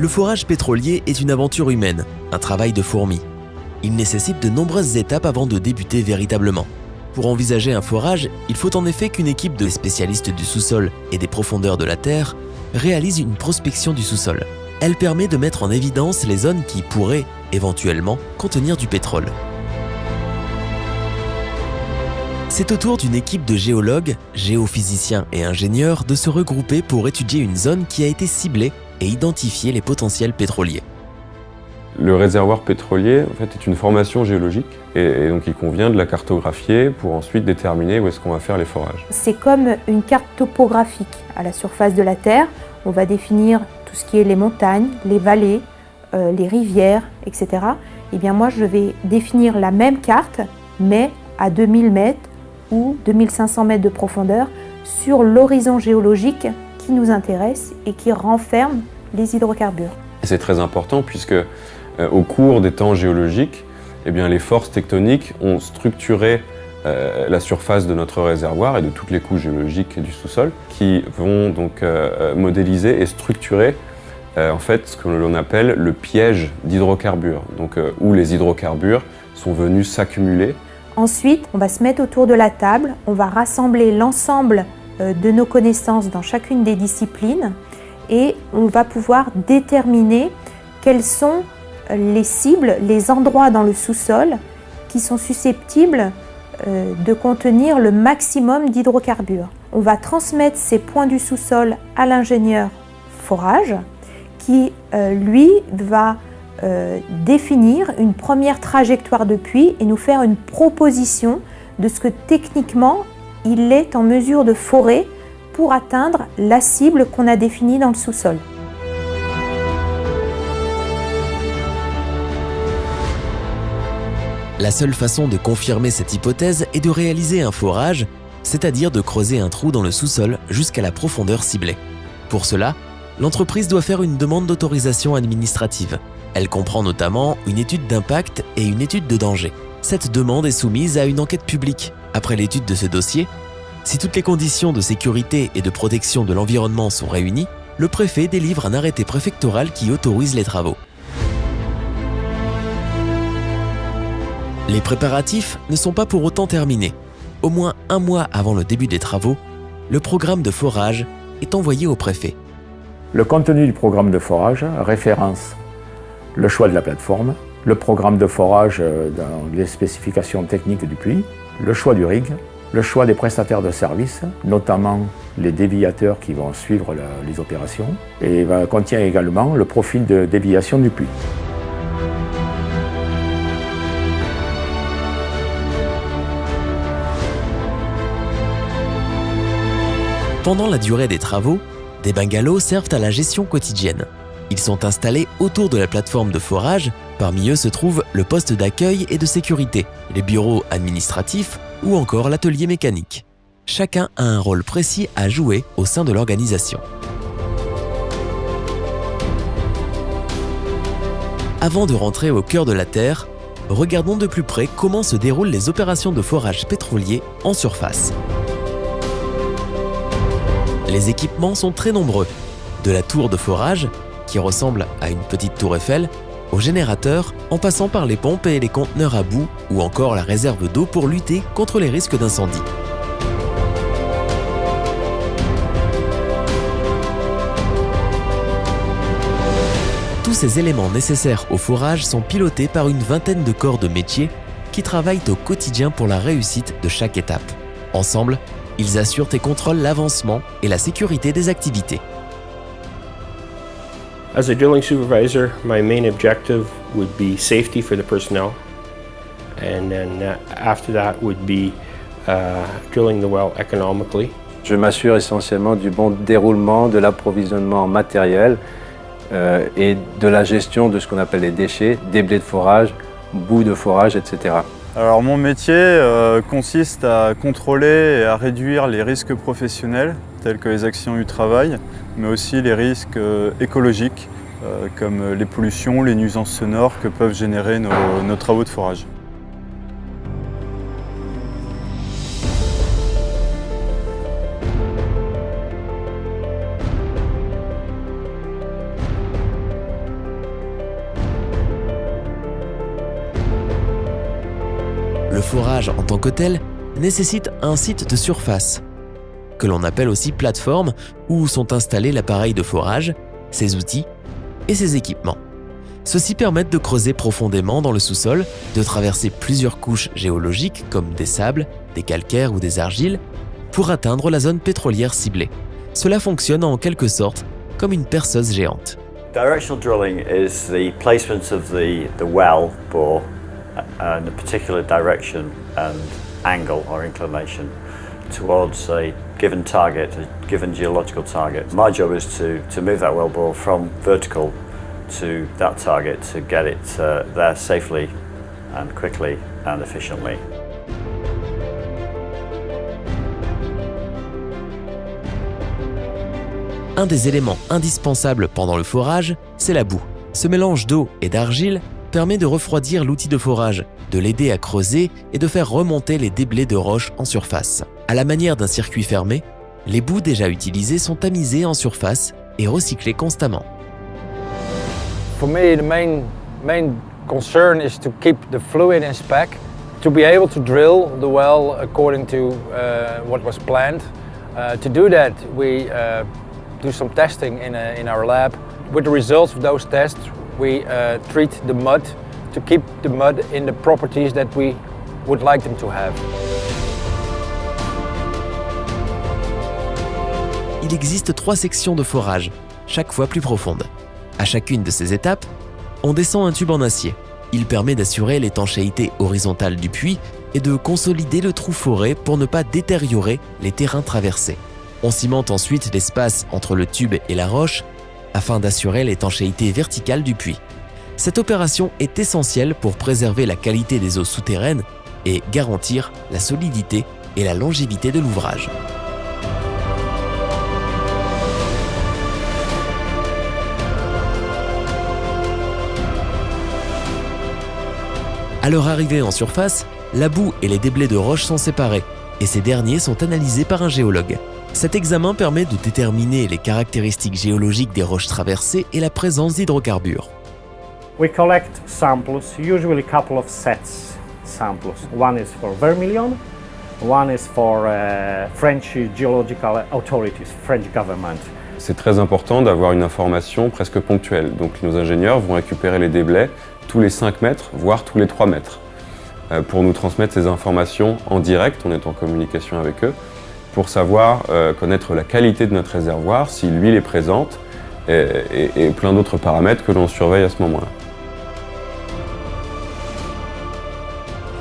Le forage pétrolier est une aventure humaine, un travail de fourmi. Il nécessite de nombreuses étapes avant de débuter véritablement. Pour envisager un forage, il faut en effet qu'une équipe de spécialistes du sous-sol et des profondeurs de la terre réalise une prospection du sous-sol. Elle permet de mettre en évidence les zones qui pourraient, éventuellement, contenir du pétrole. C'est au tour d'une équipe de géologues, géophysiciens et ingénieurs de se regrouper pour étudier une zone qui a été ciblée et identifier les potentiels pétroliers. Le réservoir pétrolier en fait, est une formation géologique et donc il convient de la cartographier pour ensuite déterminer où est-ce qu'on va faire les forages. C'est comme une carte topographique. À la surface de la Terre, on va définir tout ce qui est les montagnes, les vallées, les rivières, etc. Et bien moi, je vais définir la même carte, mais à 2000 mètres ou 2500 mètres de profondeur sur l'horizon géologique qui nous intéresse et qui renferme les hydrocarbures. C'est très important puisque au cours des temps géologiques, eh bien, les forces tectoniques ont structuré la surface de notre réservoir et de toutes les couches géologiques du sous-sol qui vont donc modéliser et structurer en fait ce que l'on appelle le piège d'hydrocarbures, donc où les hydrocarbures sont venus s'accumuler. Ensuite, on va se mettre autour de la table, on va rassembler l'ensemble de nos connaissances dans chacune des disciplines et on va pouvoir déterminer quels sont les cibles, les endroits dans le sous-sol qui sont susceptibles de contenir le maximum d'hydrocarbures. On va transmettre ces points du sous-sol à l'ingénieur forage qui, lui, va définir une première trajectoire de puits et nous faire une proposition de ce que techniquement il est en mesure de forer pour atteindre la cible qu'on a définie dans le sous-sol. La seule façon de confirmer cette hypothèse est de réaliser un forage, c'est-à-dire de creuser un trou dans le sous-sol jusqu'à la profondeur ciblée. Pour cela, l'entreprise doit faire une demande d'autorisation administrative. Elle comprend notamment une étude d'impact et une étude de danger. Cette demande est soumise à une enquête publique. Après l'étude de ce dossier, si toutes les conditions de sécurité et de protection de l'environnement sont réunies, le préfet délivre un arrêté préfectoral qui autorise les travaux. Les préparatifs ne sont pas pour autant terminés. Au moins un mois avant le début des travaux, le programme de forage est envoyé au préfet. Le contenu du programme de forage référence le choix de la plateforme, le programme de forage dans les spécifications techniques du puits, le choix du rig, le choix des prestataires de services, notamment les déviateurs qui vont suivre les opérations, et contient également le profil de déviation du puits. Pendant la durée des travaux, des bungalows servent à la gestion quotidienne. Ils sont installés autour de la plateforme de forage. Parmi eux se trouve le poste d'accueil et de sécurité, les bureaux administratifs ou encore l'atelier mécanique. Chacun a un rôle précis à jouer au sein de l'organisation. Avant de rentrer au cœur de la Terre, regardons de plus près comment se déroulent les opérations de forage pétrolier en surface. Les équipements sont très nombreux, de la tour de forage, qui ressemble à une petite tour Eiffel, au générateur, en passant par les pompes et les conteneurs à bout, ou encore la réserve d'eau pour lutter contre les risques d'incendie. Tous ces éléments nécessaires au forage sont pilotés par une vingtaine de corps de métier qui travaillent au quotidien pour la réussite de chaque étape. Ensemble, ils assurent et contrôlent l'avancement et la sécurité des activités. As a drilling supervisor, my main objective would be safety for the personnel, and then after that would be drilling the well economically. Je m'assure essentiellement du bon déroulement de l'approvisionnement en matériel et de la gestion de ce qu'on appelle les déchets, déblais de forage, boues de forage, etc. Alors mon métier consiste à contrôler et à réduire les risques professionnels tels que les accidents du travail, mais aussi les risques écologiques comme les pollutions, les nuisances sonores que peuvent générer nos travaux de forage. Le forage en tant que tel nécessite un site de surface, que l'on appelle aussi plateforme, où sont installés l'appareil de forage, ses outils et ses équipements. Ceux-ci permettent de creuser profondément dans le sous-sol, de traverser plusieurs couches géologiques comme des sables, des calcaires ou des argiles, pour atteindre la zone pétrolière ciblée. Cela fonctionne en quelque sorte comme une perceuse géante. Directional drilling is the placement of the well bore in a particular direction and angle or inclination towards a given target, a given geological target. My job is to move that well bore from vertical to that target to get it there safely and quickly and efficiently. Un des éléments indispensables pendant le forage, c'est la boue. Ce mélange d'eau et d'argile permet de refroidir l'outil de forage, de l'aider à creuser et de faire remonter les déblais de roches en surface. À la manière d'un circuit fermé, les boues déjà utilisées sont tamisées en surface et recyclées constamment. For me, the main concern is to keep the fluid in spec, to be able to drill the well according to what was planned. To do that, we do some testing in our lab. With the results of those tests, we treat the mud to keep the mud in the properties that we would like them to have. Il existe 3 sections de forage, chaque fois plus profondes. À chacune de ces étapes, on descend un tube en acier. Il permet d'assurer l'étanchéité horizontale du puits et de consolider le trou foré pour ne pas détériorer les terrains traversés. On cimente ensuite l'espace entre le tube et la roche afin d'assurer l'étanchéité verticale du puits. Cette opération est essentielle pour préserver la qualité des eaux souterraines et garantir la solidité et la longévité de l'ouvrage. À leur arrivée en surface, la boue et les déblais de roches sont séparés et ces derniers sont analysés par un géologue. Cet examen permet de déterminer les caractéristiques géologiques des roches traversées et la présence d'hydrocarbures. We collect samples, usually a couple of sets samples. One is for vermilion, one is for French geological authorities, French government. C'est très important d'avoir une information presque ponctuelle. Donc nos ingénieurs vont récupérer les déblais tous les 5 mètres, voire tous les 3 mètres, pour nous transmettre ces informations en direct, on est en communication avec eux, pour savoir connaître la qualité de notre réservoir, si l'huile est présente, et plein d'autres paramètres que l'on surveille à ce moment-là.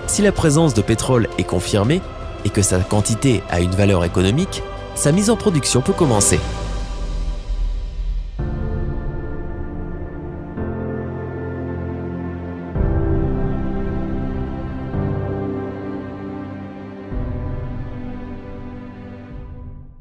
Si la présence de pétrole est confirmée et que sa quantité a une valeur économique, sa mise en production peut commencer.